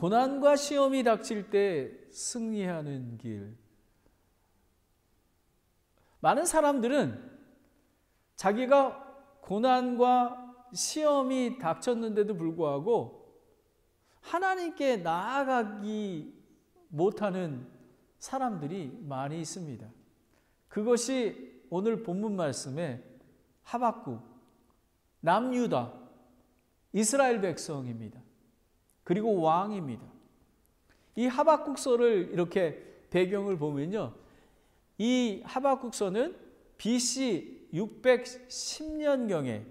고난과 시험이 닥칠 때 승리하는 길. 많은 사람들은 자기가 고난과 시험이 닥쳤는데도 불구하고 하나님께 나아가기 못하는 사람들이 많이 있습니다. 그것이 오늘 본문 말씀의 하박국, 남유다, 이스라엘 백성입니다. 그리고 왕입니다. 이 하박국서를 이렇게 배경을 보면요, 이 하박국서는 BC 610년경에,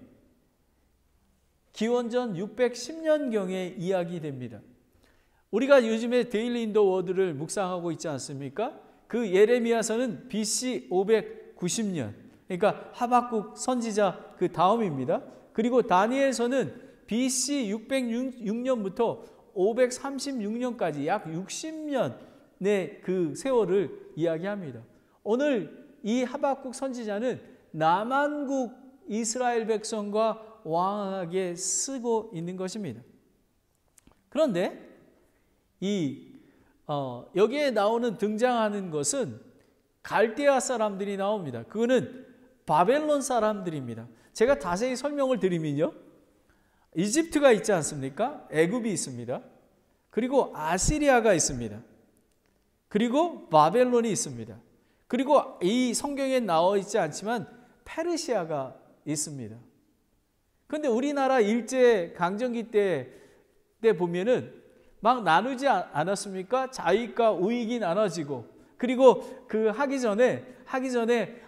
기원전 610년경에 이야기됩니다. 우리가 요즘에 데일리 인더 워드를 묵상하고 있지 않습니까? 그 예레미야서는 BC 590년, 그러니까 하박국 선지자 그 다음입니다. 그리고 다니엘서는 BC 606년부터 536년까지 약 60년의 그 세월을 이야기합니다. 오늘 이 하박국 선지자는 남한국 이스라엘 백성과 왕에게 쓰고 있는 것입니다. 그런데 여기에 나오는 등장하는 것은 갈대아 사람들이 나옵니다. 그거는 바벨론 사람들입니다. 제가 자세히 설명을 드리면요, 이집트가 있지 않습니까? 애굽이 있습니다. 그리고 아시리아가 있습니다. 그리고 바벨론이 있습니다. 그리고 이 성경에 나와 있지 않지만 페르시아가 있습니다. 그런데 우리나라 일제 강점기 때 보면은 막 나누지 않았습니까? 좌익과 우익이 나눠지고, 그리고 그 하기 전에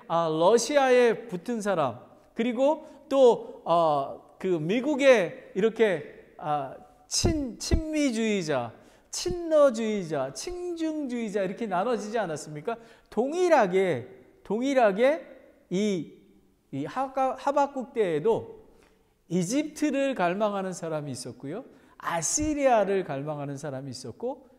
러시아에 붙은 사람, 그리고 또 그 미국에 이렇게 친미주의자, 친러주의자, 친중주의자 이렇게 나눠지지 않았습니까? 동일하게 이 하박국 때에도 이집트를 갈망하는 사람이 있었고요, 아시리아를 갈망하는 사람이 있었고,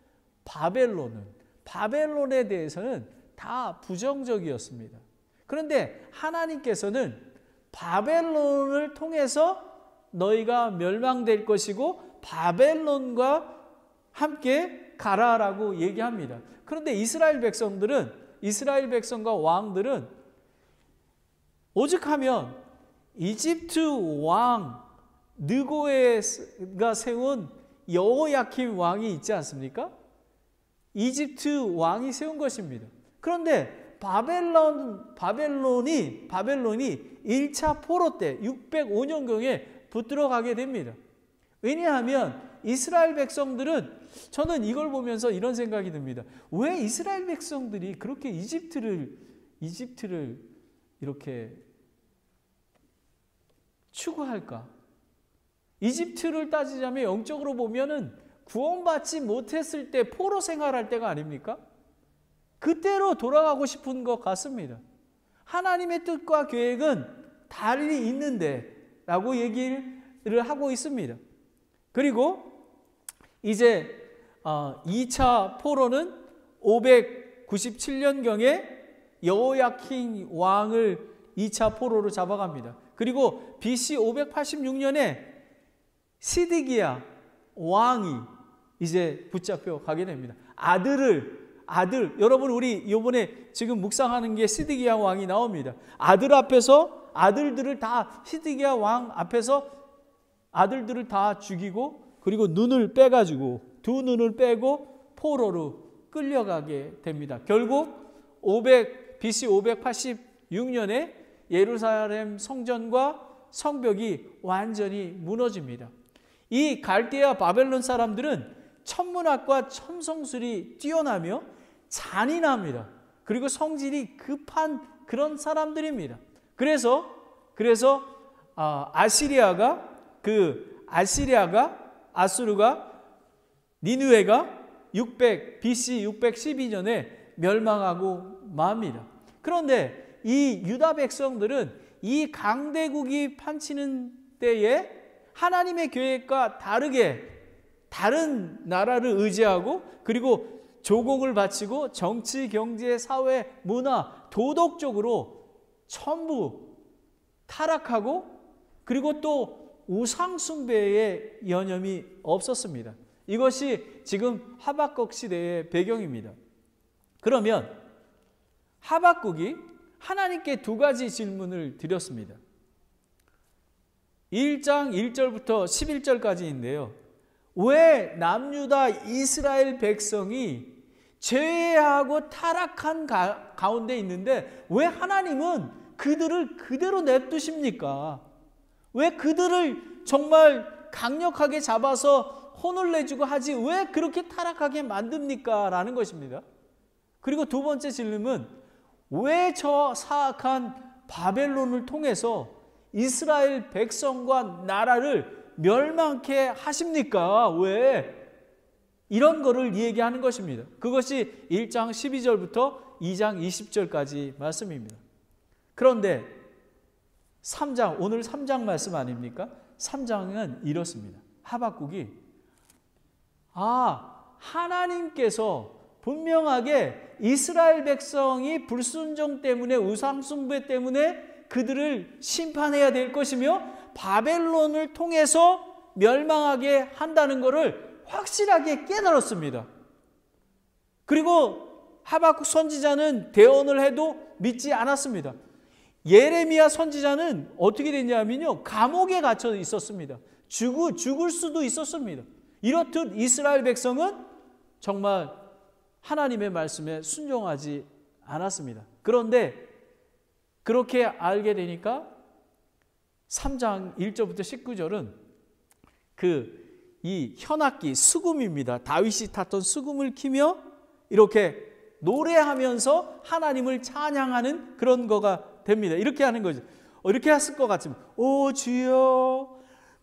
바벨론에 대해서는 다 부정적이었습니다. 그런데 하나님께서는 바벨론을 통해서 너희가 멸망될 것이고 바벨론과 함께 가라라고 얘기합니다. 그런데 이스라엘 백성과 왕들은 오죽하면 이집트 왕 느고에가 세운 여호야킴 왕이 있지 않습니까? 이집트 왕이 세운 것입니다. 그런데 바벨론이 1차 포로 때 605년경에 붙들어 가게 됩니다. 왜냐하면 이스라엘 백성들은, 저는 이걸 보면서 이런 생각이 듭니다. 왜 이스라엘 백성들이 그렇게 이집트를 이렇게 추구할까? 이집트를 따지자면 영적으로 보면은 구원받지 못했을 때 포로 생활할 때가 아닙니까? 그때로 돌아가고 싶은 것 같습니다. 하나님의 뜻과 계획은 달리 있는데 라고 얘기를 하고 있습니다. 그리고 이제 2차 포로는 597년경에 여호야킨 왕을 2차 포로로 잡아갑니다. 그리고 BC 586년에 시드기야 왕이 이제 붙잡혀 가게 됩니다. 여러분, 우리 이번에 지금 묵상하는 게 시드기야 왕이 나옵니다. 아들들을 다, 시드기야 왕 앞에서 아들들을 다 죽이고, 그리고 눈을 빼가지고, 두 눈을 빼고 포로로 끌려가게 됩니다. 결국 BC 586년에 예루살렘 성전과 성벽이 완전히 무너집니다. 이 갈대아 바벨론 사람들은 천문학과 첨성술이 뛰어나며 잔인합니다. 그리고 성질이 급한 그런 사람들입니다. 그래서 아수르가 니느웨가 BC 612년에 멸망하고 맙니다. 그런데 이 유다 백성들은 이 강대국이 판치는 때에 하나님의 계획과 다르게 다른 나라를 의지하고, 그리고 조공을 바치고 정치, 경제, 사회, 문화, 도덕적으로 전부 타락하고, 그리고 또 우상 숭배의 여념이 없었습니다. 이것이 지금 하박국 시대의 배경입니다. 그러면 하박국이 하나님께 두 가지 질문을 드렸습니다. 1장 1절부터 11절까지인데요. 왜 남유다 이스라엘 백성이 죄하고 타락한 가운데 있는데 왜 하나님은 그들을 그대로 냅두십니까? 왜 그들을 정말 강력하게 잡아서 혼을 내주고 하지 왜 그렇게 타락하게 만듭니까? 라는 것입니다. 그리고 두 번째 질문은 왜 저 사악한 바벨론을 통해서 이스라엘 백성과 나라를 멸망케 하십니까? 왜? 이런 거를 얘기하는 것입니다. 그것이 1장 12절부터 2장 20절까지 말씀입니다. 그런데 3장, 오늘 3장 말씀 아닙니까? 3장은 이렇습니다. 하박국이 하나님께서 분명하게 이스라엘 백성이 불순종 때문에 우상 숭배 때문에 그들을 심판해야 될 것이며 바벨론을 통해서 멸망하게 한다는 것을 확실하게 깨달았습니다. 그리고 하박국 선지자는 대언을 해도 믿지 않았습니다. 예레미야 선지자는 어떻게 됐냐면요, 감옥에 갇혀 있었습니다. 죽을 수도 있었습니다. 이렇듯 이스라엘 백성은 정말 하나님의 말씀에 순종하지 않았습니다. 그런데 그렇게 알게 되니까 3장 1절부터 19절은 이 현악기 수금입니다. 다윗이 탔던 수금을 키며 이렇게 노래하면서 하나님을 찬양하는 그런 거가 됩니다. 이렇게 하는 거죠. 이렇게 했을 것 같으면 오 주여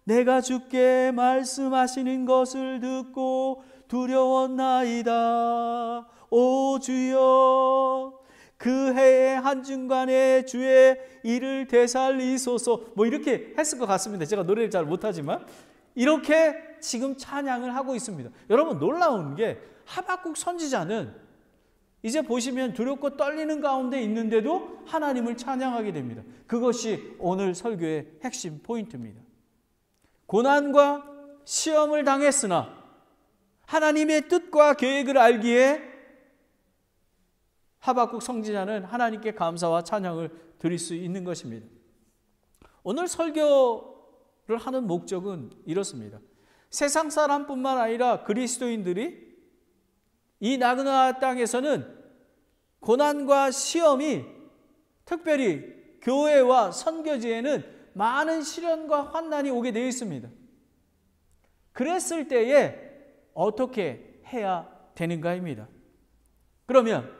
내가 주께 말씀하시는 것을 듣고 두려웠나이다. 오 주여 그 해의 한중간에 주의 일을 되살리소서. 이렇게 했을 것 같습니다. 제가 노래를 잘 못하지만 이렇게 지금 찬양을 하고 있습니다. 여러분 놀라운 게 하박국 선지자는 이제 보시면 두렵고 떨리는 가운데 있는데도 하나님을 찬양하게 됩니다. 그것이 오늘 설교의 핵심 포인트입니다. 고난과 시험을 당했으나 하나님의 뜻과 계획을 알기에 하박국 선지자는 하나님께 감사와 찬양을 드릴 수 있는 것입니다. 오늘 설교를 하는 목적은 이렇습니다. 세상 사람뿐만 아니라 그리스도인들이 이 나그네 땅에서는 고난과 시험이 특별히 교회와 선교지에는 많은 시련과 환난이 오게 되어 있습니다. 그랬을 때에 어떻게 해야 되는가입니다. 그러면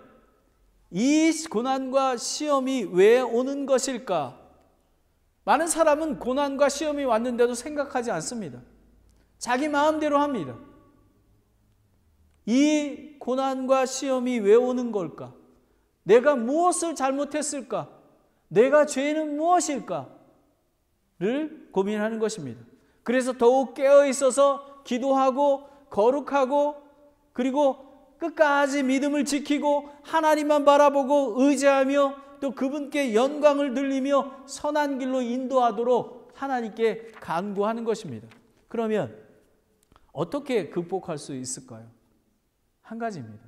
이 고난과 시험이 왜 오는 것일까? 많은 사람은 고난과 시험이 왔는데도 생각하지 않습니다. 자기 마음대로 합니다. 이 고난과 시험이 왜 오는 걸까? 내가 무엇을 잘못했을까? 내가 죄는 무엇일까? 를 고민하는 것입니다. 그래서 더욱 깨어 있어서 기도하고 거룩하고 그리고 끝까지 믿음을 지키고 하나님만 바라보고 의지하며 또 그분께 영광을 들리며 선한 길로 인도하도록 하나님께 간구하는 것입니다. 그러면 어떻게 극복할 수 있을까요? 한 가지입니다.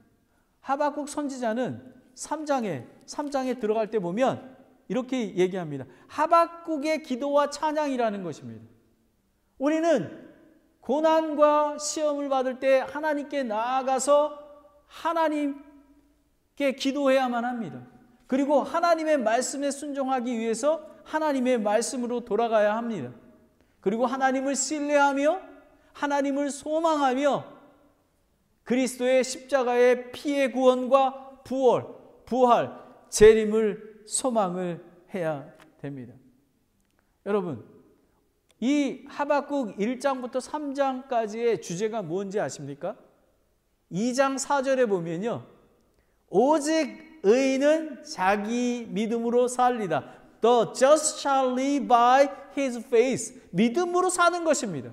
하박국 선지자는 3장에 들어갈 때 보면 이렇게 얘기합니다. 하박국의 기도와 찬양이라는 것입니다. 우리는 고난과 시험을 받을 때 하나님께 나아가서 하나님께 기도해야만 합니다. 그리고 하나님의 말씀에 순종하기 위해서 하나님의 말씀으로 돌아가야 합니다. 그리고 하나님을 신뢰하며 하나님을 소망하며 그리스도의 십자가의 피의 구원과 부활, 재림을 소망을 해야 됩니다. 여러분, 이 하박국 1장부터 3장까지의 주제가 뭔지 아십니까? 2장 4절에 보면요. 오직 의인은 자기 믿음으로 살리다. The just shall live by his faith. 믿음으로 사는 것입니다.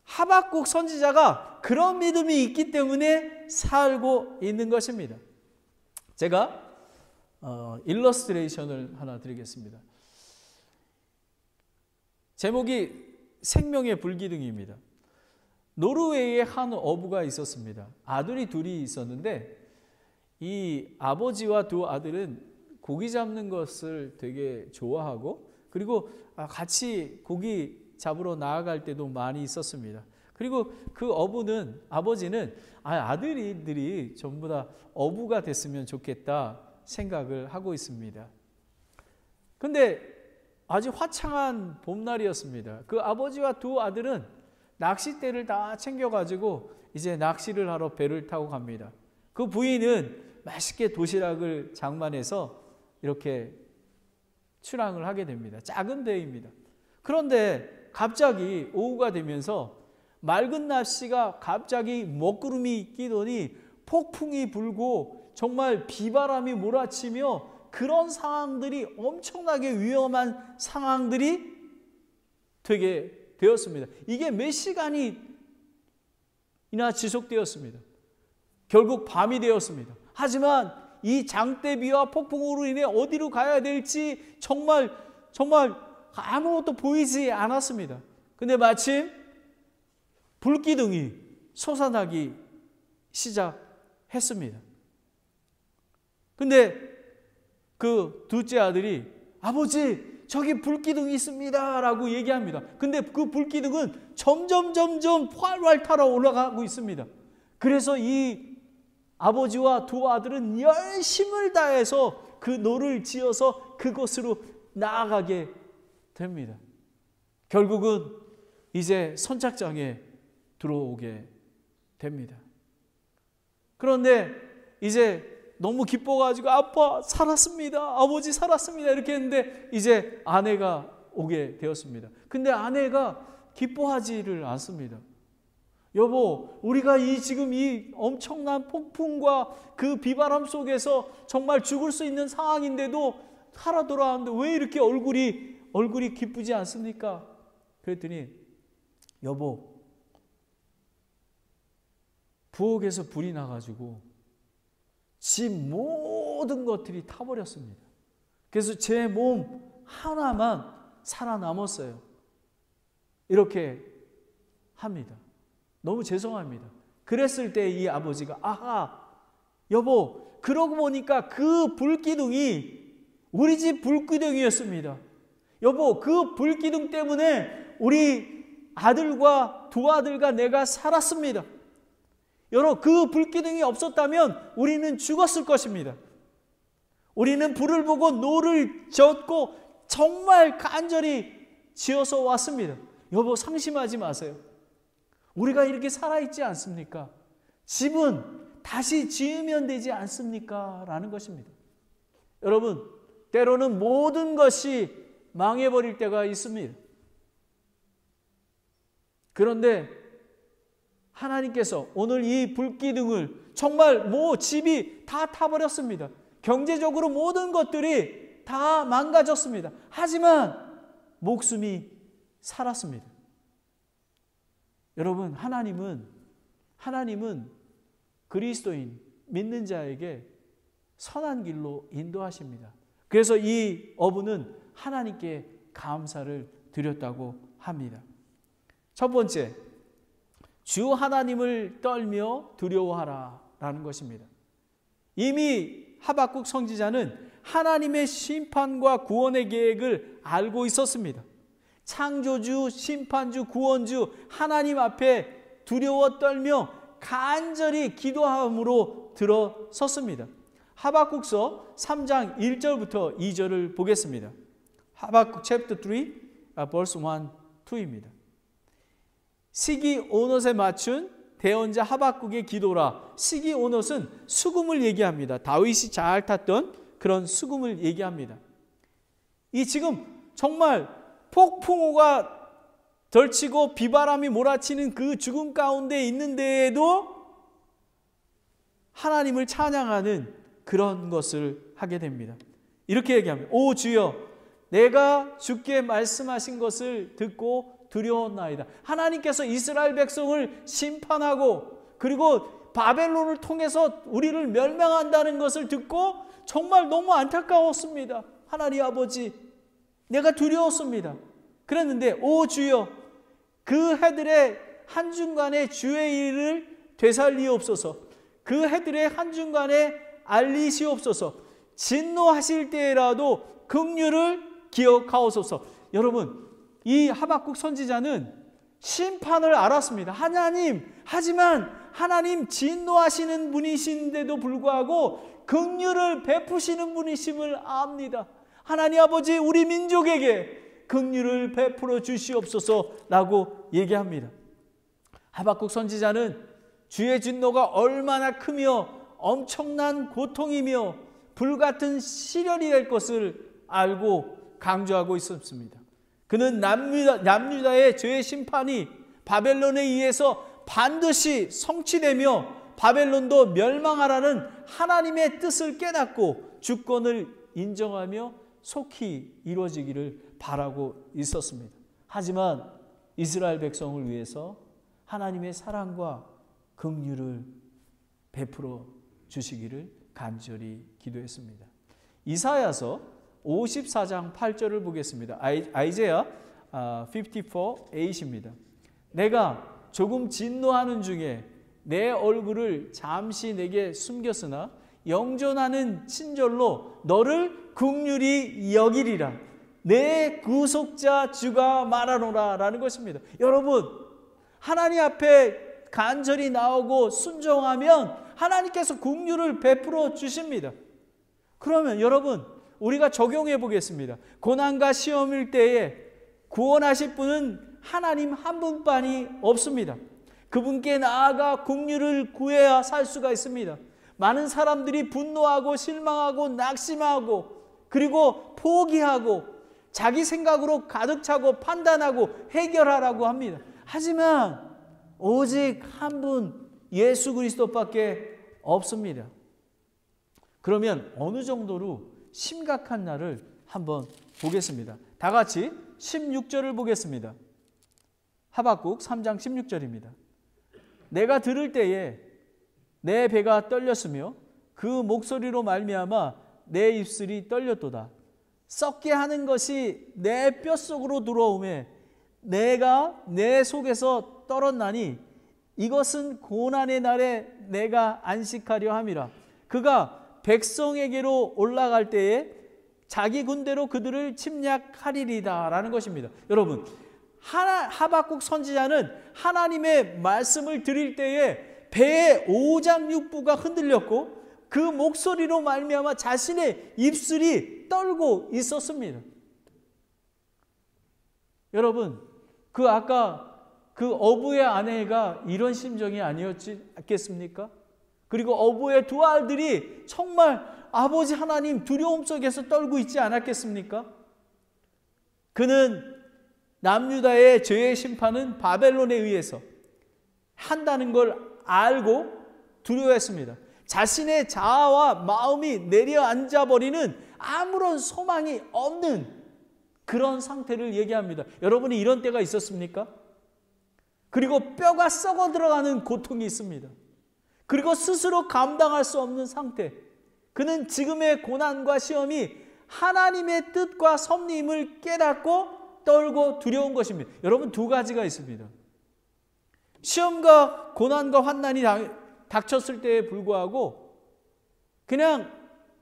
하박국 선지자가 그런 믿음이 있기 때문에 살고 있는 것입니다. 제가 일러스트레이션을 하나 드리겠습니다. 제목이 생명의 불기둥입니다. 노르웨이에 한 어부가 있었습니다. 아들이 둘이 있었는데 이 아버지와 두 아들은 고기 잡는 것을 되게 좋아하고 그리고 같이 고기 잡으러 나아갈 때도 많이 있었습니다. 그리고 그 아버지는 아들들이 전부 다 어부가 됐으면 좋겠다 생각을 하고 있습니다. 근데 아주 화창한 봄날이었습니다. 그 아버지와 두 아들은 낚싯대를 다 챙겨가지고 이제 낚시를 하러 배를 타고 갑니다. 그 부인은 맛있게 도시락을 장만해서 이렇게 출항을 하게 됩니다. 작은 배입니다. 그런데 갑자기 오후가 되면서 맑은 날씨가 갑자기 먹구름이 끼더니 폭풍이 불고 정말 비바람이 몰아치며 그런 상황들이 엄청나게 위험한 상황들이 되게 되었습니다. 이게 몇 시간이나 지속되었습니다. 결국 밤이 되었습니다. 하지만 이 장대비와 폭풍으로 인해 어디로 가야 될지 정말 아무것도 보이지 않았습니다. 근데 마침 불기둥이 솟아나기 시작했습니다. 근데 그 둘째 아들이 아버지 저기 불기둥이 있습니다 라고 얘기합니다. 근데 그 불기둥은 점점 활활 타러 올라가고 있습니다. 그래서 이 아버지와 두 아들은 열심을 다해서 그 노를 지어서 그곳으로 나아가게 됩니다. 결국은 이제 선착장에 들어오게 됩니다. 그런데 이제 너무 기뻐가지고 아빠 살았습니다. 아버지 살았습니다. 이렇게 했는데 이제 아내가 오게 되었습니다. 근데 아내가 기뻐하지를 않습니다. 여보, 우리가 지금 이 엄청난 폭풍과 그 비바람 속에서 정말 죽을 수 있는 상황인데도 살아 돌아왔는데 왜 이렇게 얼굴이 기쁘지 않습니까? 그랬더니 여보, 부엌에서 불이 나가지고 집 모든 것들이 타버렸습니다. 그래서 제 몸 하나만 살아남았어요. 이렇게 합니다. 너무 죄송합니다. 그랬을 때 이 아버지가 아하, 여보, 그러고 보니까 그 불기둥이 우리 집 불기둥이었습니다. 여보, 그 불기둥 때문에 우리 아들과 두 아들과 내가 살았습니다. 여러분, 그 불기둥이 없었다면 우리는 죽었을 것입니다. 우리는 불을 보고 노를 젓고 정말 간절히 지어서 왔습니다. 여보, 상심하지 마세요. 우리가 이렇게 살아있지 않습니까? 집은 다시 지으면 되지 않습니까? 라는 것입니다. 여러분, 때로는 모든 것이 망해버릴 때가 있습니다. 그런데 하나님께서 오늘 이 불기둥을 정말 집이 다 타버렸습니다. 경제적으로 모든 것들이 다 망가졌습니다. 하지만 목숨이 살았습니다. 여러분, 하나님은 그리스도인 믿는 자에게 선한 길로 인도하십니다. 그래서 이 어부는 하나님께 감사를 드렸다고 합니다. 첫 번째, 주 하나님을 떨며 두려워하라 라는 것입니다. 이미 하박국 선지자는 하나님의 심판과 구원의 계획을 알고 있었습니다. 창조주, 심판주, 구원주 하나님 앞에 두려워 떨며 간절히 기도함으로 들어섰습니다. 하박국서 3장 1절부터 2절을 보겠습니다. 하박국 chapter 3 verse 1, 2입니다. 시기 오넛에 맞춘 대언자 하박국의 기도라. 시기 오넛은 수금을 얘기합니다. 다윗이 잘 탔던 그런 수금을 얘기합니다. 이 지금 정말 폭풍우가 덜치고 비바람이 몰아치는 그 죽음 가운데 있는데에도 하나님을 찬양하는 그런 것을 하게 됩니다. 이렇게 얘기합니다. 오 주여, 내가 주께 말씀하신 것을 듣고 두려웠나이다. 하나님께서 이스라엘 백성을 심판하고 그리고 바벨론을 통해서 우리를 멸망한다는 것을 듣고 정말 너무 안타까웠습니다. 하나님 아버지, 내가 두려웠습니다. 그랬는데 오 주여, 그 해들의 한중간에 주의 일을 되살리옵소서. 그 해들의 한중간에 알리시옵소서. 진노하실 때라도 긍휼을 기억하옵소서. 여러분, 이 하박국 선지자는 심판을 알았습니다. 하지만 하나님 진노하시는 분이신데도 불구하고 긍휼을 베푸시는 분이심을 압니다. 하나님 아버지, 우리 민족에게 긍휼을 베풀어 주시옵소서라고 얘기합니다. 하박국 선지자는 주의 진노가 얼마나 크며 엄청난 고통이며 불같은 시련이 될 것을 알고 강조하고 있었습니다. 그는 남유다의 죄의 심판이 바벨론에 의해서 반드시 성취되며 바벨론도 멸망하라는 하나님의 뜻을 깨닫고 주권을 인정하며 속히 이루어지기를 바라고 있었습니다. 하지만 이스라엘 백성을 위해서 하나님의 사랑과 긍휼을 베풀어 주시기를 간절히 기도했습니다. 이사야서 54장 8절을 보겠습니다. 아이제야 54:8입니다. 내가 조금 진노하는 중에 내 얼굴을 잠시 내게 숨겼으나 영존하는 친절로 너를 긍휼히 여기리라. 내 구속자 주가 말하노라 라는 것입니다. 여러분, 하나님 앞에 간절히 나오고 순종하면 하나님께서 긍휼을 베풀어 주십니다. 그러면 여러분, 우리가 적용해 보겠습니다. 고난과 시험일 때에 구원하실 분은 하나님 한 분만이 없습니다. 그분께 나아가 긍휼을 구해야 살 수가 있습니다. 많은 사람들이 분노하고 실망하고 낙심하고 그리고 포기하고 자기 생각으로 가득 차고 판단하고 해결하라고 합니다. 하지만 오직 한 분 예수 그리스도밖에 없습니다. 그러면 어느 정도로 심각한 날을 한번 보겠습니다. 다 같이 16절을 보겠습니다. 하박국 3장 16절입니다. 내가 들을 때에 내 배가 떨렸으며 그 목소리로 말미암아 내 입술이 떨렸도다. 썩게 하는 것이 내 뼛속으로 들어오매 내가 내 속에서 떨었나니 이것은 고난의 날에 내가 안식하려 함이라. 그가 백성에게로 올라갈 때에 자기 군대로 그들을 침략하리이다 라는 것입니다. 여러분, 하박국 선지자는 하나님의 말씀을 드릴 때에 배의 오장육부가 흔들렸고 그 목소리로 말미암아 자신의 입술이 떨고 있었습니다. 여러분, 아까 그 어부의 아내가 이런 심정이 아니었겠습니까? 그리고 어부의 두 아들이 정말 아버지 하나님 두려움 속에서 떨고 있지 않았겠습니까? 그는 남유다의 죄의 심판은 바벨론에 의해서 한다는 걸 알고 두려워했습니다. 자신의 자아와 마음이 내려앉아버리는 아무런 소망이 없는 그런 상태를 얘기합니다. 여러분이 이런 때가 있었습니까? 그리고 뼈가 썩어 들어가는 고통이 있습니다. 그리고 스스로 감당할 수 없는 상태. 그는 지금의 고난과 시험이 하나님의 뜻과 섭리임을 깨닫고 떨고 두려운 것입니다. 여러분, 두 가지가 있습니다. 시험과 고난과 환난이 닥쳤을 때에 불구하고 그냥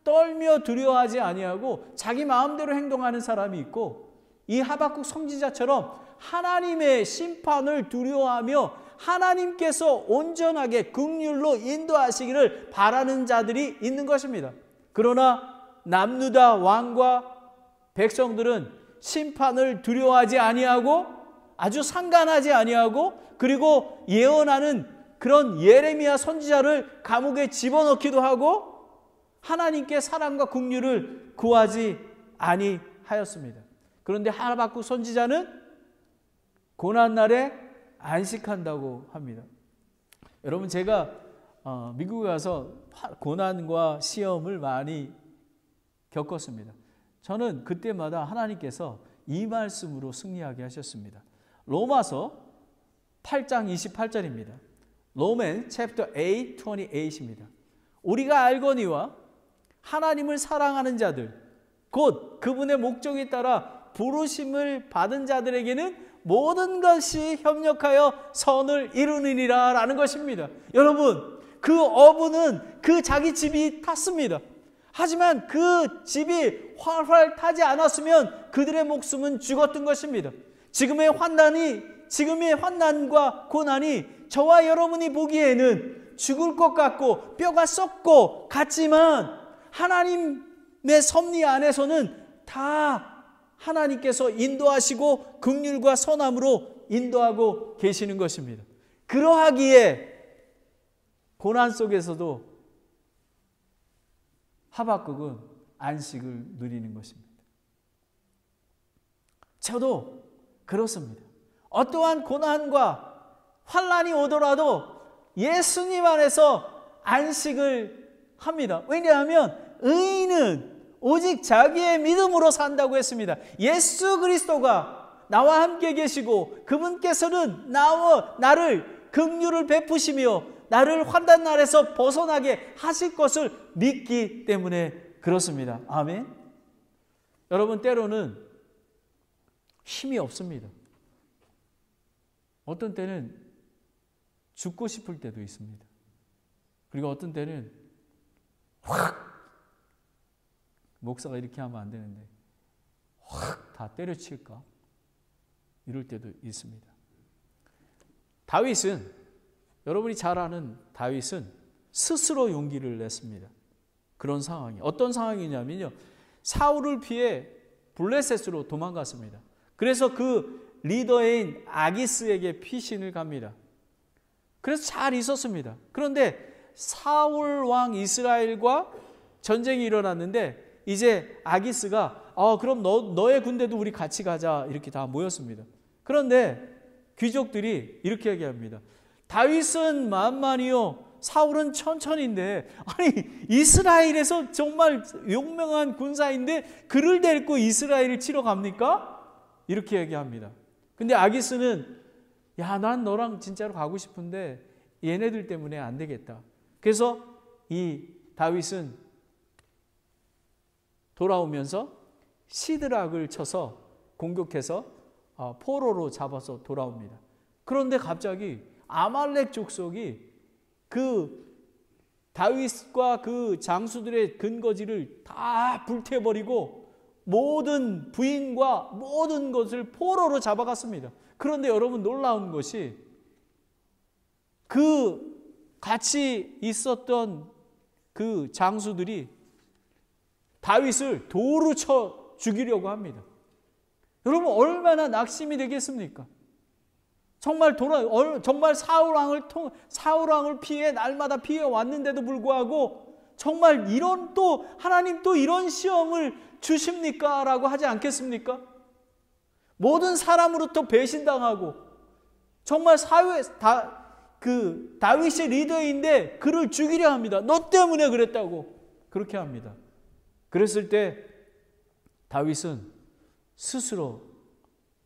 떨며 두려워하지 아니하고 자기 마음대로 행동하는 사람이 있고, 이 하박국 선지자처럼 하나님의 심판을 두려워하며 하나님께서 온전하게 긍휼로 인도하시기를 바라는 자들이 있는 것입니다. 그러나 남유다 왕과 백성들은 심판을 두려워하지 아니하고 아주 상관하지 아니하고 그리고 예언하는 그런 예레미야 선지자를 감옥에 집어넣기도 하고 하나님께 사랑과 긍휼을 구하지 아니하였습니다. 그런데 하박국 선지자는 고난날에 안식한다고 합니다. 여러분, 제가 미국에 가서 고난과 시험을 많이 겪었습니다. 저는 그때마다 하나님께서 이 말씀으로 승리하게 하셨습니다. 로마서 8장 28절입니다. Romans chapter 8, 28입니다. 우리가 알거니와 하나님을 사랑하는 자들 곧 그분의 목적에 따라 부르심을 받은 자들에게는 모든 것이 협력하여 선을 이루느니라 라는 것입니다. 여러분, 그 어부는 그 자기 집이 탔습니다. 하지만 그 집이 활활 타지 않았으면 그들의 목숨은 죽었던 것입니다. 지금의 환난과 고난이 저와 여러분이 보기에는 죽을 것 같고 뼈가 썩고 같지만 하나님의 섭리 안에서는 다 하나님께서 인도하시고 긍휼과 선함으로 인도하고 계시는 것입니다. 그러하기에 고난 속에서도 하박국은 안식을 누리는 것입니다. 저도 그렇습니다. 어떠한 고난과 환난이 오더라도 예수님 안에서 안식을 합니다. 왜냐하면 의인은 오직 자기의 믿음으로 산다고 했습니다. 예수 그리스도가 나와 함께 계시고 그분께서는 나를 긍휼을 베푸시며 나를 환난 날에서 벗어나게 하실 것을 믿기 때문에 그렇습니다. 아멘. 여러분, 때로는 힘이 없습니다. 어떤 때는 죽고 싶을 때도 있습니다. 그리고 어떤 때는 확, 목사가 이렇게 하면 안 되는데 확 다 때려칠까? 이럴 때도 있습니다. 다윗은, 여러분이 잘 아는 다윗은 스스로 용기를 냈습니다. 그런 상황이 어떤 상황이냐면요, 사울을 피해 블레셋으로 도망갔습니다. 그래서 그 리더인 아기스에게 피신을 갑니다. 그래서 잘 있었습니다. 그런데 사울 왕 이스라엘과 전쟁이 일어났는데 이제 아기스가 그럼 너의 군대도 우리 같이 가자, 이렇게 다 모였습니다. 그런데 귀족들이 이렇게 얘기합니다. 다윗은 만만이요 사울은 천천인데, 아니 이스라엘에서 정말 용맹한 군사인데 그를 데리고 이스라엘을 치러 갑니까? 이렇게 얘기합니다. 근데 아기스는 난 너랑 진짜로 가고 싶은데 얘네들 때문에 안 되겠다. 그래서 이 다윗은 돌아오면서 시드락을 쳐서 공격해서 포로로 잡아서 돌아옵니다. 그런데 갑자기 아말렉 족속이 그 다윗과 그 장수들의 근거지를 다 불태워버리고 모든 부인과 모든 것을 포로로 잡아갔습니다. 그런데 여러분, 놀라운 것이 그 같이 있었던 그 장수들이 다윗을 돌로 쳐 죽이려고 합니다. 여러분, 얼마나 낙심이 되겠습니까? 정말 사울 왕을 피해 날마다 피해 왔는데도 불구하고 정말 이런 또 하나님 또 이런 시험을 주십니까? 라고 하지 않겠습니까? 모든 사람으로부터 배신당하고 정말 다윗의 리더인데 그를 죽이려 합니다. 너 때문에 그랬다고 그렇게 합니다. 그랬을 때 다윗은 스스로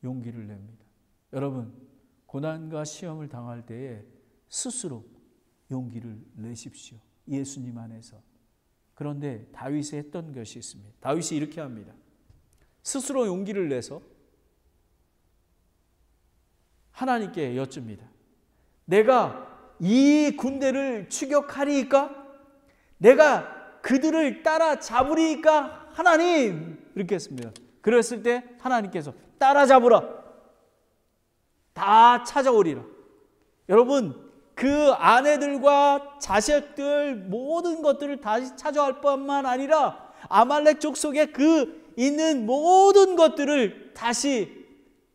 용기를 냅니다. 여러분, 고난과 시험을 당할 때에 스스로 용기를 내십시오. 예수님 안에서. 그런데 다윗이 했던 것이 있습니다. 다윗이 이렇게 합니다. 스스로 용기를 내서 하나님께 여쭙니다. 내가 이 군대를 추격하리이까? 내가 그들을 따라잡으리이까? 하나님! 이렇게 했습니다. 그랬을 때 하나님께서 따라잡으라. 다 찾아오리라. 여러분, 그 아내들과 자식들 모든 것들을 다시 찾아올 뿐만 아니라 아말렉 족속에 그 있는 모든 것들을 다시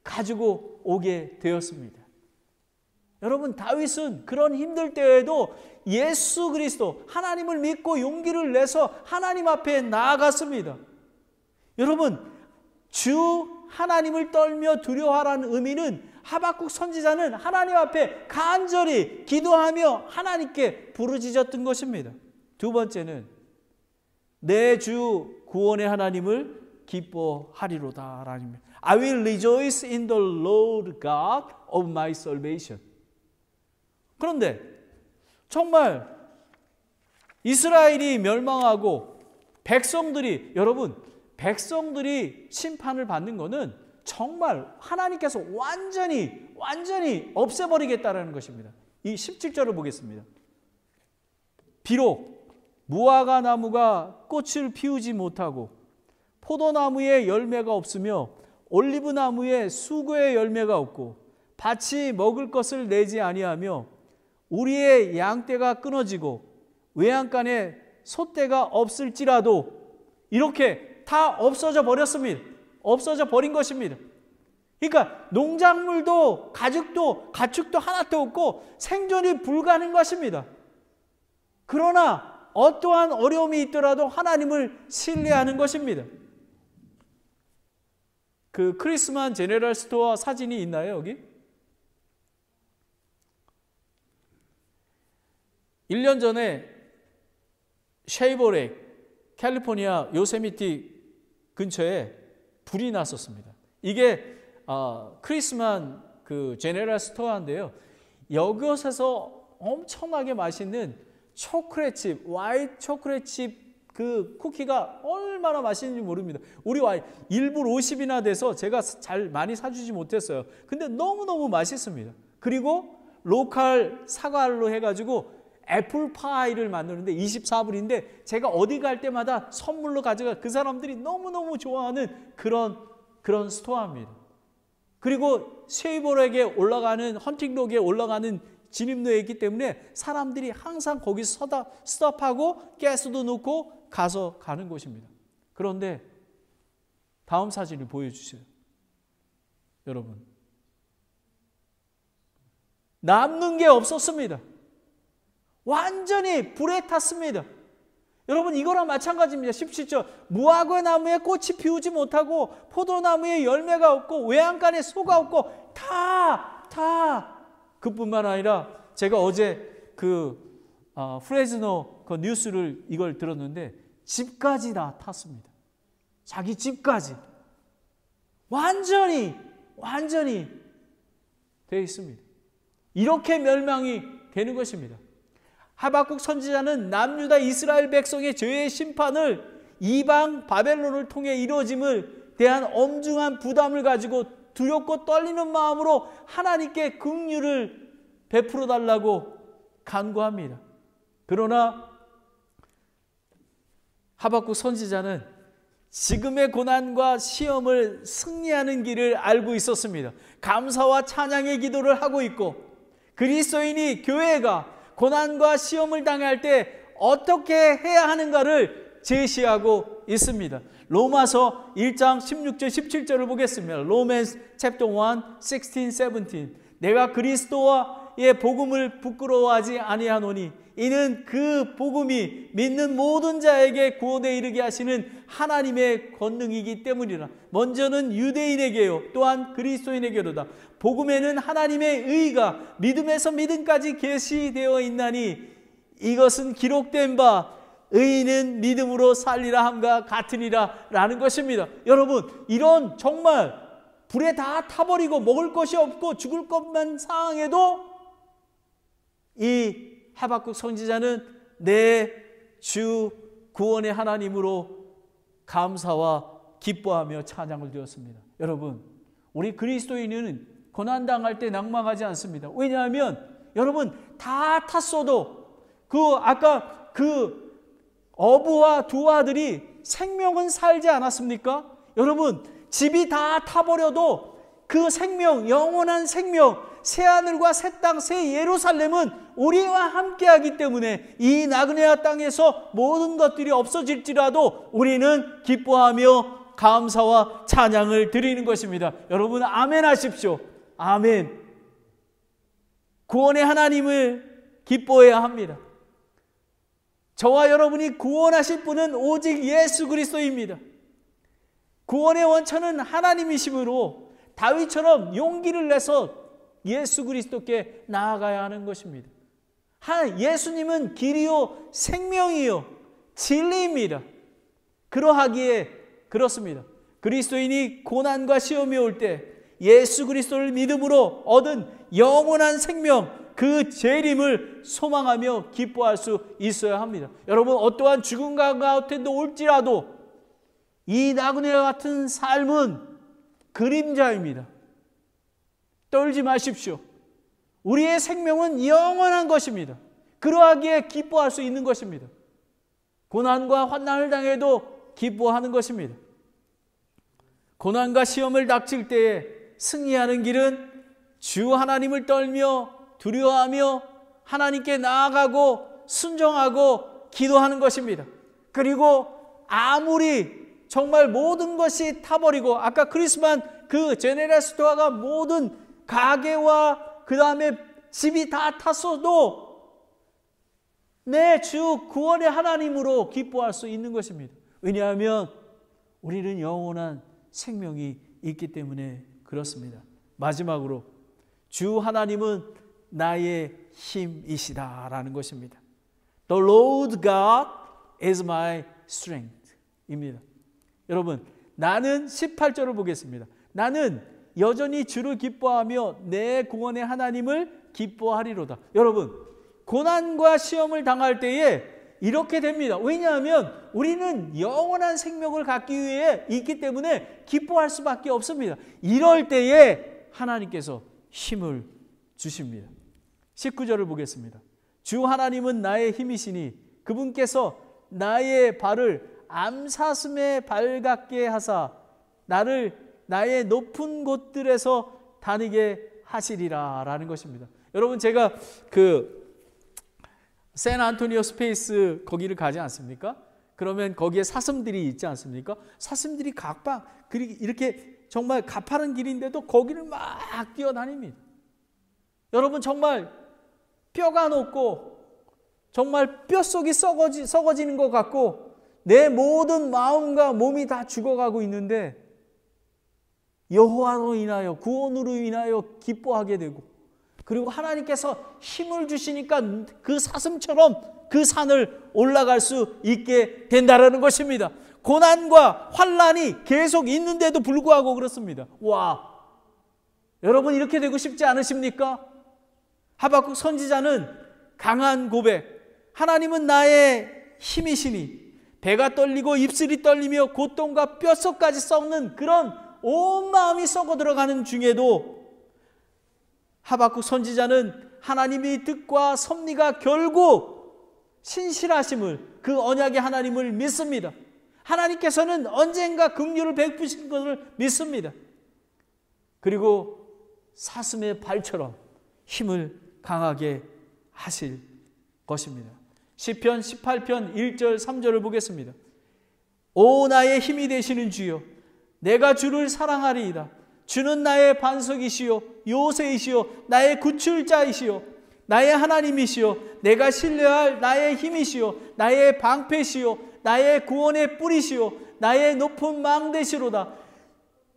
가지고 오게 되었습니다. 여러분, 다윗은 그런 힘들 때에도 예수 그리스도 하나님을 믿고 용기를 내서 하나님 앞에 나아갔습니다. 여러분, 주 하나님을 떨며 두려워하라는 의미는 하박국 선지자는 하나님 앞에 간절히 기도하며 하나님께 부르짖었던 것입니다. 두 번째는 내 주 구원의 하나님을 기뻐하리로다 라는 I will rejoice in the Lord God of my salvation. 그런데 정말 이스라엘이 멸망하고 백성들이 심판을 받는 것은 정말 하나님께서 완전히 없애버리겠다라는 것입니다. 이 17절을 보겠습니다. 비록 무화과 나무가 꽃을 피우지 못하고 포도나무에 열매가 없으며 올리브나무에 수고의 열매가 없고 밭이 먹을 것을 내지 아니하며 우리의 양떼가 끊어지고 외양간에 소떼가 없을지라도 이렇게 다 없어져 버렸습니다. 없어져 버린 것입니다. 그러니까 농작물도 가축도 하나도 없고 생존이 불가능한 것입니다. 그러나 어떠한 어려움이 있더라도 하나님을 신뢰하는 것입니다. 그 크리스만 제네럴 스토어 사진이 있나요, 여기? 1년 전에 쉐이보렉, 캘리포니아 요세미티 근처에 불이 났었습니다. 이게 크리스만 그 제네럴 스토어인데요. 이곳에서 엄청나게 맛있는 초콜릿칩, 화이트 초콜릿칩 그 쿠키가 얼마나 맛있는지 모릅니다. 우리 일부 50이나 돼서 제가 잘 많이 사주지 못했어요. 근데 너무너무 맛있습니다. 그리고 로컬 사과로 해가지고 애플파이를 만드는데 24불인데 제가 어디 갈 때마다 선물로 가져가 그 사람들이 너무너무 좋아하는 그런 스토어입니다. 그리고 쉐이보렉에 올라가는 헌팅록에 올라가는 진입로에 있기 때문에 사람들이 항상 거기서 스톱하고 가스도 넣고 가서 가는 곳입니다. 그런데 다음 사진을 보여주세요. 여러분, 남는 게 없었습니다. 완전히 불에 탔습니다. 여러분, 이거랑 마찬가지입니다. 17절 무화과 나무에 꽃이 피우지 못하고 포도나무에 열매가 없고 외양간에 소가 없고 다 그뿐만 아니라 제가 어제 프레즈노 그 뉴스를 이걸 들었는데 집까지 다 탔습니다. 자기 집까지 완전히 되어 있습니다. 이렇게 멸망이 되는 것입니다. 하박국 선지자는 남유다 이스라엘 백성의 죄의 심판을 이방 바벨론을 통해 이루어짐을 대한 엄중한 부담을 가지고 두렵고 떨리는 마음으로 하나님께 긍휼을 베풀어 달라고 간구합니다. 그러나 하박국 선지자는 지금의 고난과 시험을 승리하는 길을 알고 있었습니다. 감사와 찬양의 기도를 하고 있고 그리스도인이 교회가 고난과 시험을 당할 때 어떻게 해야 하는가를 제시하고 있습니다. 로마서 1장 16절 17절을 보겠습니다. Romans chapter 1, 16, 17 내가 그리스도의 복음을 부끄러워하지 아니하노니 이는 그 복음이 믿는 모든 자에게 구원에 이르게 하시는 하나님의 권능이기 때문이라. 먼저는 유대인에게요 또한 그리스도인에게로다. 복음에는 하나님의 의가 믿음에서 믿음까지 계시되어 있나니 이것은 기록된 바 의인은 믿음으로 살리라 함과 같으니라 라는 것입니다. 여러분, 이런 정말 불에 다 타버리고 먹을 것이 없고 죽을 것만 상황에도 이 하박국 선지자는 내 주 구원의 하나님으로 감사와 기뻐하며 찬양을 드렸습니다. 여러분, 우리 그리스도인은 고난당할 때 낭망하지 않습니다. 왜냐하면 여러분 다 탔어도 아까 어부와 두 아들이 생명은 살지 않았습니까? 여러분, 집이 다 타버려도 그 생명, 영원한 생명, 새하늘과 새 땅, 새 예루살렘은 우리와 함께하기 때문에 이 나그네아 땅에서 모든 것들이 없어질지라도 우리는 기뻐하며 감사와 찬양을 드리는 것입니다. 여러분, 아멘 하십시오. 아멘. 구원의 하나님을 기뻐해야 합니다. 저와 여러분이 구원하실 분은 오직 예수 그리스도입니다. 구원의 원천은 하나님이시므로 다윗처럼 용기를 내서 예수 그리스도께 나아가야 하는 것입니다. 예수님은 길이요 생명이요 진리입니다. 그러하기에 그렇습니다. 그리스도인이 고난과 시험이 올 때 예수 그리스도를 믿음으로 얻은 영원한 생명, 그 재림을 소망하며 기뻐할 수 있어야 합니다. 여러분, 어떠한 죽음과 가운데 올지라도 이 나그네와 같은 삶은 그림자입니다. 떨지 마십시오. 우리의 생명은 영원한 것입니다. 그러하기에 기뻐할 수 있는 것입니다. 고난과 환난을 당해도 기뻐하는 것입니다. 고난과 시험을 닥칠 때에 승리하는 길은 주 하나님을 떨며 두려워하며 하나님께 나아가고 순종하고 기도하는 것입니다. 그리고 아무리 정말 모든 것이 타버리고 아까 크리스만 그 제네레스 도화가 모든 가게와 그 다음에 집이 다 탔어도 내 주 구원의 하나님으로 기뻐할 수 있는 것입니다. 왜냐하면 우리는 영원한 생명이 있기 때문에 그렇습니다. 마지막으로 주 하나님은 나의 힘이시다라는 것입니다. The Lord God is my strength 입니다. 여러분, 나는 18절을 보겠습니다. 나는 여전히 주를 기뻐하며 내 구원의 하나님을 기뻐하리로다. 여러분, 고난과 시험을 당할 때에 이렇게 됩니다. 왜냐하면 우리는 영원한 생명을 갖기 위해 있기 때문에 기뻐할 수밖에 없습니다. 이럴 때에 하나님께서 힘을 주십니다. 19절을 보겠습니다. 주 하나님은 나의 힘이시니 그분께서 나의 발을 암사슴에 발같게 하사 나의 높은 곳들에서 다니게 하시리라 라는 것입니다. 여러분, 제가 샌안토니오 스페이스 거기를 가지 않습니까? 그러면 거기에 사슴들이 있지 않습니까? 사슴들이 각방 이렇게 정말 가파른 길인데도 거기를 막 뛰어다닙니다. 여러분, 정말 뼈가 녹고 정말 뼛속이 썩어지는 것 같고 내 모든 마음과 몸이 다 죽어가고 있는데 여호와로 인하여 구원으로 인하여 기뻐하게 되고 그리고 하나님께서 힘을 주시니까 그 사슴처럼 그 산을 올라갈 수 있게 된다라는 것입니다. 고난과 환난이 계속 있는데도 불구하고 그렇습니다. 와, 여러분 이렇게 되고 싶지 않으십니까? 하박국 선지자는 강한 고백, 하나님은 나의 힘이시니 배가 떨리고 입술이 떨리며 고통과 뼛속까지 썩는 그런 온 마음이 썩어 들어가는 중에도 하박국 선지자는 하나님의 뜻과 섭리가 결국 신실하심을 그 언약의 하나님을 믿습니다. 하나님께서는 언젠가 긍휼을 베푸실 것을 믿습니다. 그리고 사슴의 발처럼 힘을 강하게 하실 것입니다. 시편 18편 1절 3절을 보겠습니다. 오 나의 힘이 되시는 주여, 내가 주를 사랑하리이다. 주는 나의 반석이시요 요새이시요 나의 구출자이시요 나의 하나님이시요 내가 신뢰할 나의 힘이시요 나의 방패시요 나의 구원의 뿌리시요 나의 높은 망대시로다.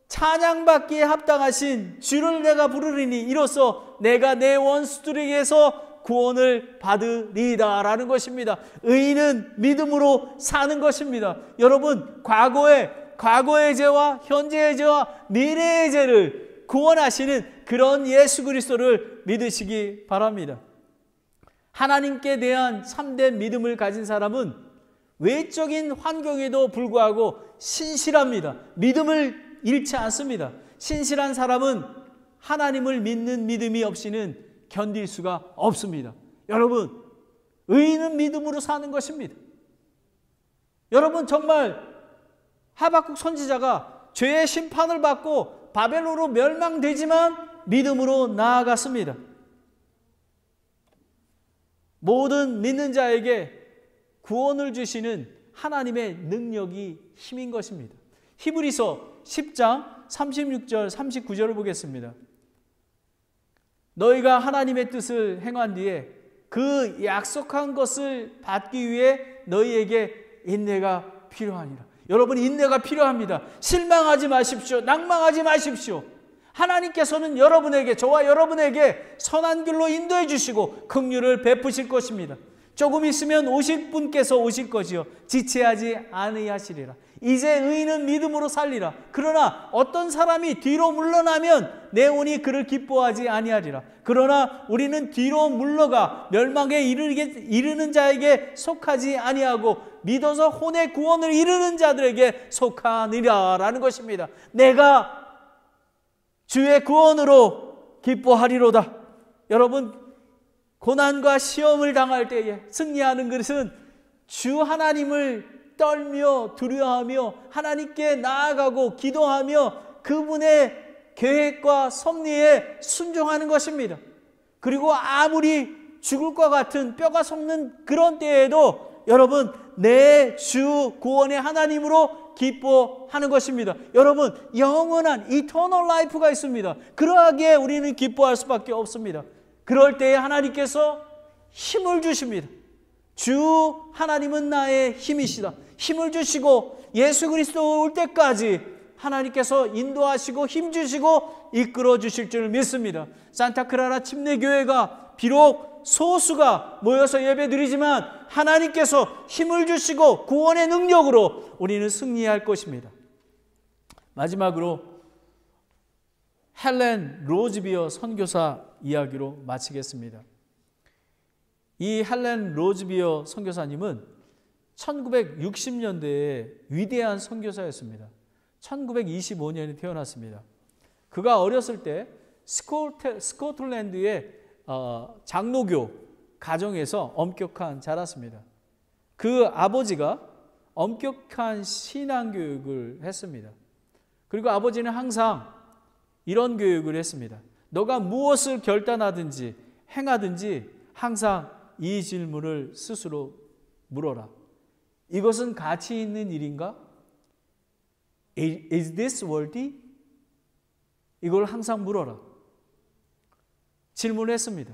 찬양받기에 합당하신 주를 내가 부르리니 이로써 내가 내 원수들에게서 구원을 받으리이다 라는 것입니다. 의인은 믿음으로 사는 것입니다. 여러분, 과거의 죄와 현재의 죄와 미래의 죄를 구원하시는 그런 예수 그리스도를 믿으시기 바랍니다. 하나님께 대한 참된 믿음을 가진 사람은 외적인 환경에도 불구하고 신실합니다. 믿음을 잃지 않습니다. 신실한 사람은 하나님을 믿는 믿음이 없이는 견딜 수가 없습니다. 여러분, 의인은 믿음으로 사는 것입니다. 여러분, 정말 하박국 선지자가 죄의 심판을 받고 바벨론으로 멸망되지만 믿음으로 나아갔습니다. 모든 믿는 자에게 구원을 주시는 하나님의 능력이 힘인 것입니다. 히브리서 10장 36절 39절을 보겠습니다. 너희가 하나님의 뜻을 행한 뒤에 그 약속한 것을 받기 위해 너희에게 인내가 필요하니라. 여러분, 인내가 필요합니다. 실망하지 마십시오. 낭망하지 마십시오. 하나님께서는 여러분에게, 저와 여러분에게 선한 길로 인도해 주시고 긍휼을 베푸실 것입니다. 조금 있으면 오실 분께서 오실 것이요 지체하지 아니하시리라. 이제 의인은 믿음으로 살리라. 그러나 어떤 사람이 뒤로 물러나면 내 혼이 그를 기뻐하지 아니하리라. 그러나 우리는 뒤로 물러가 멸망에 이르는 자에게 속하지 아니하고 믿어서 혼의 구원을 이루는 자들에게 속하니라 라는 것입니다. 내가 주의 구원으로 기뻐하리로다. 여러분, 고난과 시험을 당할 때에 승리하는 것은 주 하나님을 떨며 두려워하며 하나님께 나아가고 기도하며 그분의 계획과 섭리에 순종하는 것입니다. 그리고 아무리 죽을 것 같은 뼈가 썩는 그런 때에도 여러분, 내 주 구원의 하나님으로 기뻐하는 것입니다. 여러분, 영원한 이터널 라이프가 있습니다. 그러하기에 우리는 기뻐할 수밖에 없습니다. 그럴 때에 하나님께서 힘을 주십니다. 주 하나님은 나의 힘이시다. 힘을 주시고 예수 그리스도 올 때까지 하나님께서 인도하시고 힘 주시고 이끌어 주실 줄 믿습니다. 산타크라라 침례교회가 비록 소수가 모여서 예배드리지만 하나님께서 힘을 주시고 구원의 능력으로 우리는 승리할 것입니다. 마지막으로 헬렌 로즈비어 선교사 이야기로 마치겠습니다. 이 헬렌 로즈비어 선교사님은 1960년대에 위대한 선교사였습니다. 1925년에 태어났습니다. 그가 어렸을 때 스코틀랜드의 장로교 가정에서 엄격한 자랐습니다. 그 아버지가 엄격한 신앙교육을 했습니다. 그리고 아버지는 항상 이런 교육을 했습니다. 너가 무엇을 결단하든지 행하든지 항상 이 질문을 스스로 물어라. 이것은 가치 있는 일인가? Is this worthy? 이걸 항상 물어라. 질문했습니다.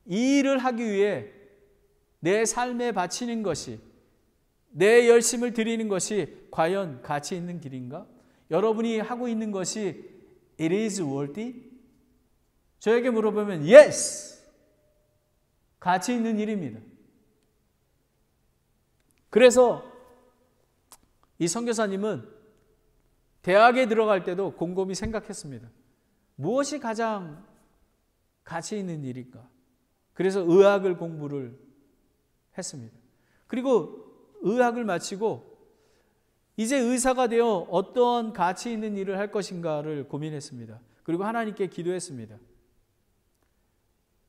이 일을 하기 위해 내 삶에 바치는 것이, 내 열심을 드리는 것이 과연 가치 있는 길인가? 여러분이 하고 있는 것이 It is worthy? 저에게 물어보면 Yes! 가치 있는 일입니다. 그래서 이 선교사님은 대학에 들어갈 때도 곰곰이 생각했습니다. 무엇이 가장 가치 있는 일일까? 그래서 의학을 공부를 했습니다. 그리고 의학을 마치고 이제 의사가 되어 어떤 가치 있는 일을 할 것인가를 고민했습니다. 그리고 하나님께 기도했습니다.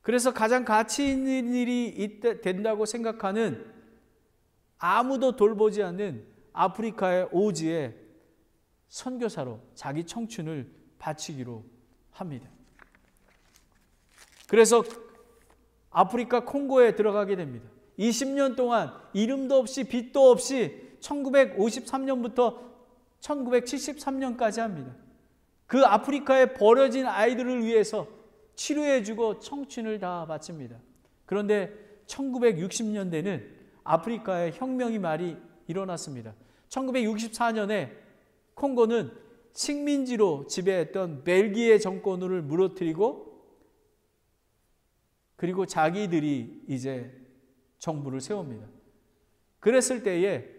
그래서 가장 가치 있는 일이 된다고 생각하는 아무도 돌보지 않는 아프리카의 오지에 선교사로 자기 청춘을 바치기로 합니다. 그래서 아프리카 콩고에 들어가게 됩니다. 20년 동안 이름도 없이 빚도 없이 1953년부터 1973년까지 합니다. 그 아프리카에 버려진 아이들을 위해서 치료해주고 청춘을 다 바칩니다. 그런데 1960년대는 아프리카에 혁명이 많이 일어났습니다. 1964년에 콩고는 식민지로 지배했던 벨기에 정권을 무너뜨리고 그리고 자기들이 이제 정부를 세웁니다. 그랬을 때에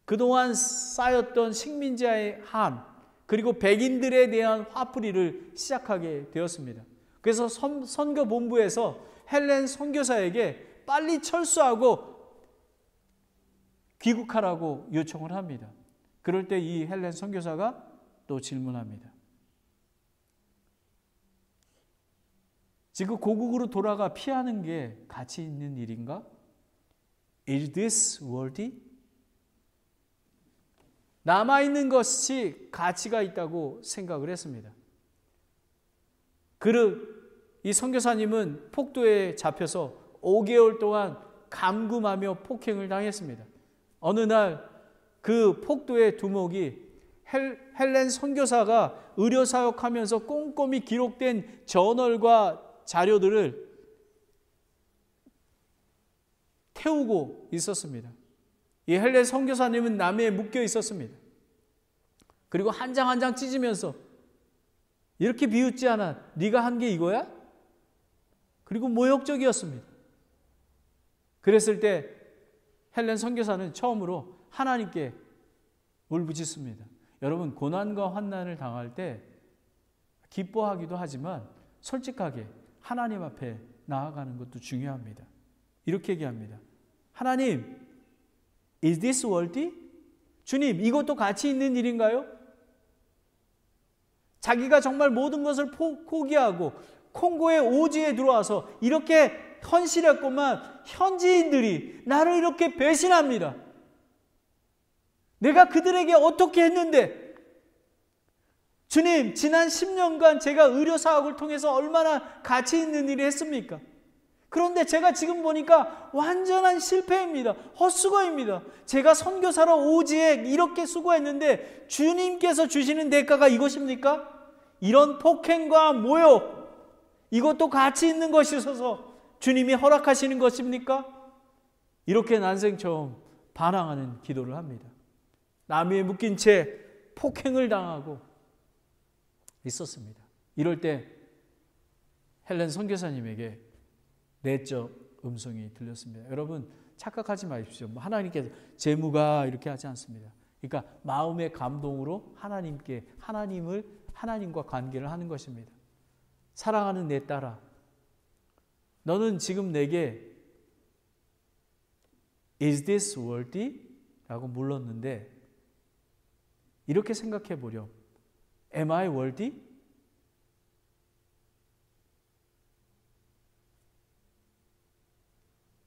그동안 쌓였던 식민지의 한 그리고 백인들에 대한 화풀이를 시작하게 되었습니다. 그래서 선교본부에서 헬렌 선교사에게 빨리 철수하고 귀국하라고 요청을 합니다. 그럴 때 이 헬렌 선교사가 또 질문합니다. 지금 고국으로 돌아가 피하는 게 가치 있는 일인가? Is this worthy? 남아있는 것이 가치가 있다고 생각을 했습니다. 이 선교사님은 폭도에 잡혀서 5개월 동안 감금하며 폭행을 당했습니다. 어느 날 그 폭도의 두목이 헬렌 선교사가 의료사역하면서 꼼꼼히 기록된 저널과 자료들을 태우고 있었습니다. 이 헬렌 선교사님은 나무에 묶여 있었습니다. 그리고 한 장 한 장 찢으면서 이렇게 비웃지 않아? 네가 한 게 이거야? 그리고 모욕적이었습니다. 그랬을 때 헬렌 선교사는 처음으로 하나님께 울부짖습니다. 여러분, 고난과 환난을 당할 때 기뻐하기도 하지만 솔직하게 하나님 앞에 나아가는 것도 중요합니다. 이렇게 얘기합니다. 하나님, is this worthy? 주님, 이것도 가치 있는 일인가요? 자기가 정말 모든 것을 포기하고 콩고의 오지에 들어와서 이렇게 헌신했구만 현지인들이 나를 이렇게 배신합니다. 내가 그들에게 어떻게 했는데, 주님, 지난 10년간 제가 의료사역을 통해서 얼마나 가치 있는 일을 했습니까? 그런데 제가 지금 보니까 완전한 실패입니다. 헛수고입니다. 제가 선교사로 오지에 이렇게 수고했는데 주님께서 주시는 대가가 이것입니까? 이런 폭행과 모욕, 이것도 가치 있는 것이어서 주님이 허락하시는 것입니까? 이렇게 난생 처음 반항하는 기도를 합니다. 나무에 묶인 채 폭행을 당하고 있었습니다. 이럴 때 헬렌 선교사님에게 내적 음성이 들렸습니다. 여러분 착각하지 마십시오. 하나님께서 재무가 이렇게 하지 않습니다. 그러니까 마음의 감동으로 하나님과 관계를 하는 것입니다. 사랑하는 내 딸아, 너는 지금 내게 Is this worthy? 라고 물었는데 이렇게 생각해 보렴. Am I worthy?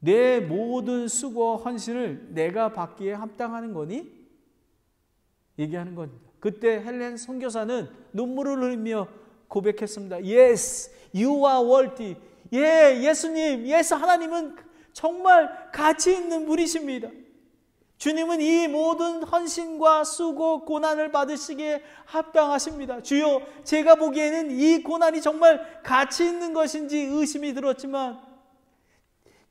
내 모든 수고와 헌신을 내가 받기에 합당하는 거니? 얘기하는 겁니다. 그때 헬렌 선교사는 눈물을 흘리며 고백했습니다. Yes, you are worthy. 예, 예수님, 예수 하나님은 정말 가치 있는 분이십니다. 주님은 이 모든 헌신과 수고, 고난을 받으시기에 합당하십니다. 주여, 제가 보기에는 이 고난이 정말 가치 있는 것인지 의심이 들었지만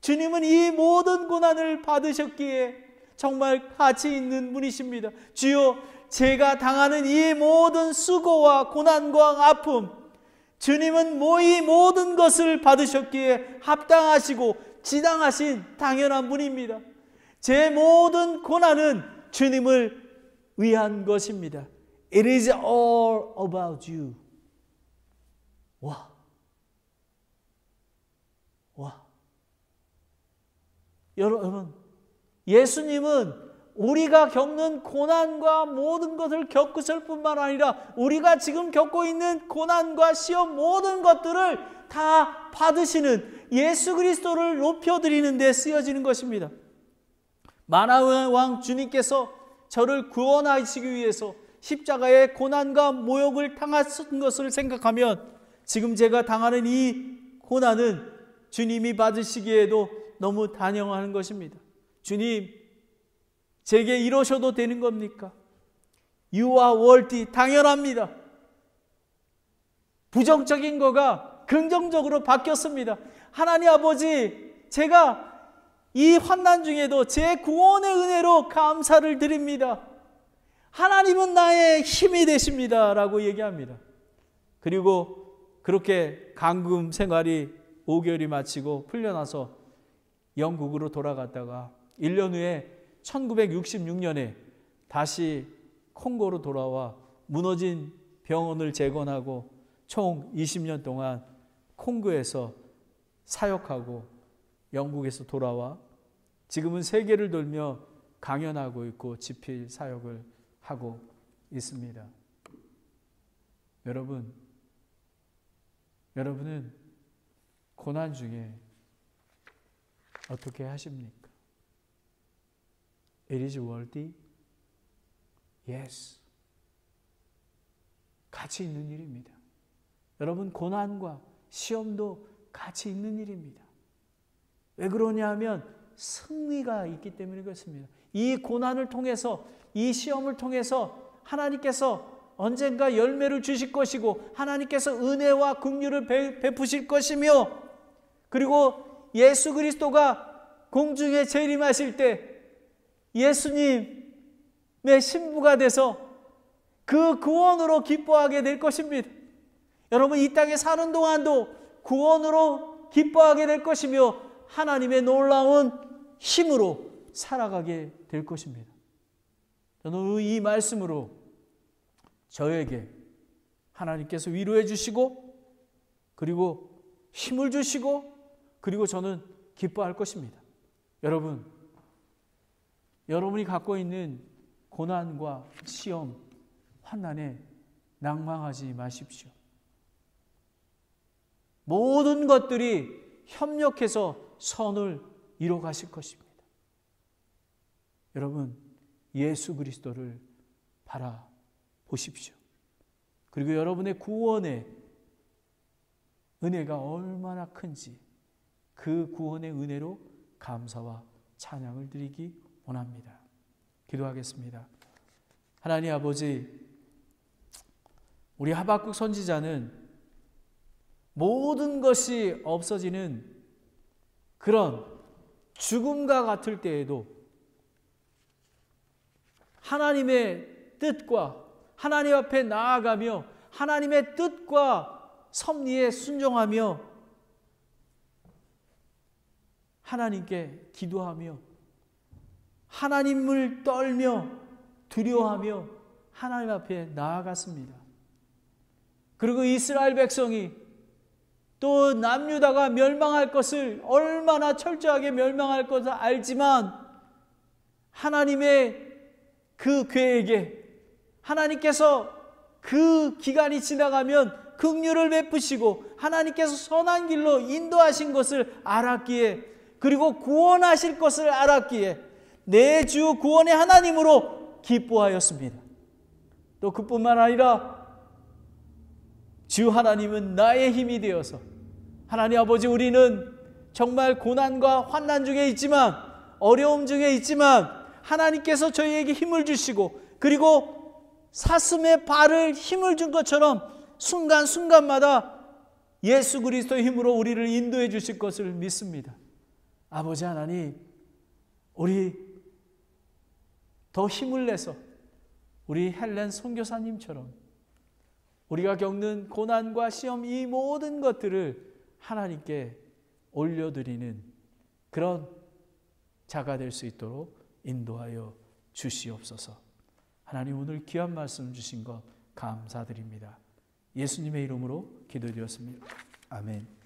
주님은 이 모든 고난을 받으셨기에 정말 가치 있는 분이십니다. 주여, 제가 당하는 이 모든 수고와 고난과 아픔, 주님은 이 모든 것을 받으셨기에 합당하시고 지당하신 당연한 분입니다. 제 모든 고난은 주님을 위한 것입니다. It is all about you. 와. 여러분, 예수님은 우리가 겪는 고난과 모든 것을 겪으실 뿐만 아니라 우리가 지금 겪고 있는 고난과 시험 모든 것들을 다 받으시는 예수 그리스도를 높여드리는 데 쓰여지는 것입니다. 만왕의 왕 주님께서 저를 구원하시기 위해서 십자가의 고난과 모욕을 당하신 것을 생각하면 지금 제가 당하는 이 고난은 주님이 받으시기에도 너무 단연하는 것입니다. 주님, 제게 이러셔도 되는 겁니까? You are worthy. 당연합니다. 부정적인 거가 긍정적으로 바뀌었습니다. 하나님 아버지, 제가 이 환난 중에도 제 구원의 은혜로 감사를 드립니다. 하나님은 나의 힘이 되십니다. 라고 얘기합니다. 그리고 그렇게 감금 생활이 5개월이 마치고 풀려나서 영국으로 돌아갔다가 1년 후에 1966년에 다시 콩고로 돌아와 무너진 병원을 재건하고 총 20년 동안 콩고에서 사역하고 영국에서 돌아와 지금은 세계를 돌며 강연하고 있고 집필 사역을 하고 있습니다. 여러분은 고난 중에 어떻게 하십니까? It is worthy? Yes. 가치 있는 일입니다. 여러분, 고난과 시험도 가치 있는 일입니다. 왜 그러냐 하면 승리가 있기 때문에 그렇습니다. 이 고난을 통해서, 이 시험을 통해서 하나님께서 언젠가 열매를 주실 것이고 하나님께서 은혜와 긍휼을 베푸실 것이며, 그리고 예수 그리스도가 공중에 재림하실 때 예수님의 신부가 돼서 그 구원으로 기뻐하게 될 것입니다. 여러분, 이 땅에 사는 동안도 구원으로 기뻐하게 될 것이며 하나님의 놀라운 힘으로 살아가게 될 것입니다. 저는 이 말씀으로 저에게 하나님께서 위로해 주시고 그리고 힘을 주시고 그리고 저는 기뻐할 것입니다. 여러분이 갖고 있는 고난과 시험, 환난에 낭망하지 마십시오. 모든 것들이 협력해서 선을 이뤄 가실 것입니다. 여러분, 예수 그리스도를 바라보십시오. 그리고 여러분의 구원의 은혜가 얼마나 큰지 그 구원의 은혜로 감사와 찬양을 드리기 원합니다. 기도하겠습니다. 하나님 아버지, 우리 하박국 선지자는 모든 것이 없어지는 그런 죽음과 같을 때에도 하나님의 뜻과 하나님 앞에 나아가며 하나님의 뜻과 섭리에 순종하며 하나님께 기도하며 하나님을 떨며 두려워하며 하나님 앞에 나아갔습니다. 그리고 이스라엘 백성이 또 남유다가 멸망할 것을 얼마나 철저하게 멸망할 것을 알지만 하나님의 그 계획에 하나님께서 그 기간이 지나가면 긍휼을 베푸시고 하나님께서 선한 길로 인도하신 것을 알았기에 그리고 구원하실 것을 알았기에 내 주 구원의 하나님으로 기뻐하였습니다. 또 그뿐만 아니라 주 하나님은 나의 힘이 되어서 하나님 아버지 우리는 정말 고난과 환난 중에 있지만 어려움 중에 있지만 하나님께서 저희에게 힘을 주시고 그리고 사슴의 발을 힘을 준 것처럼 순간순간마다 예수 그리스도의 힘으로 우리를 인도해 주실 것을 믿습니다. 아버지 하나님, 우리 더 힘을 내서 우리 헬렌 선교사님처럼 우리가 겪는 고난과 시험 이 모든 것들을 하나님께 올려드리는 그런 자가 될 수 있도록 인도하여 주시옵소서. 하나님 오늘 귀한 말씀 주신 것 감사드립니다. 예수님의 이름으로 기도드렸습니다. 아멘.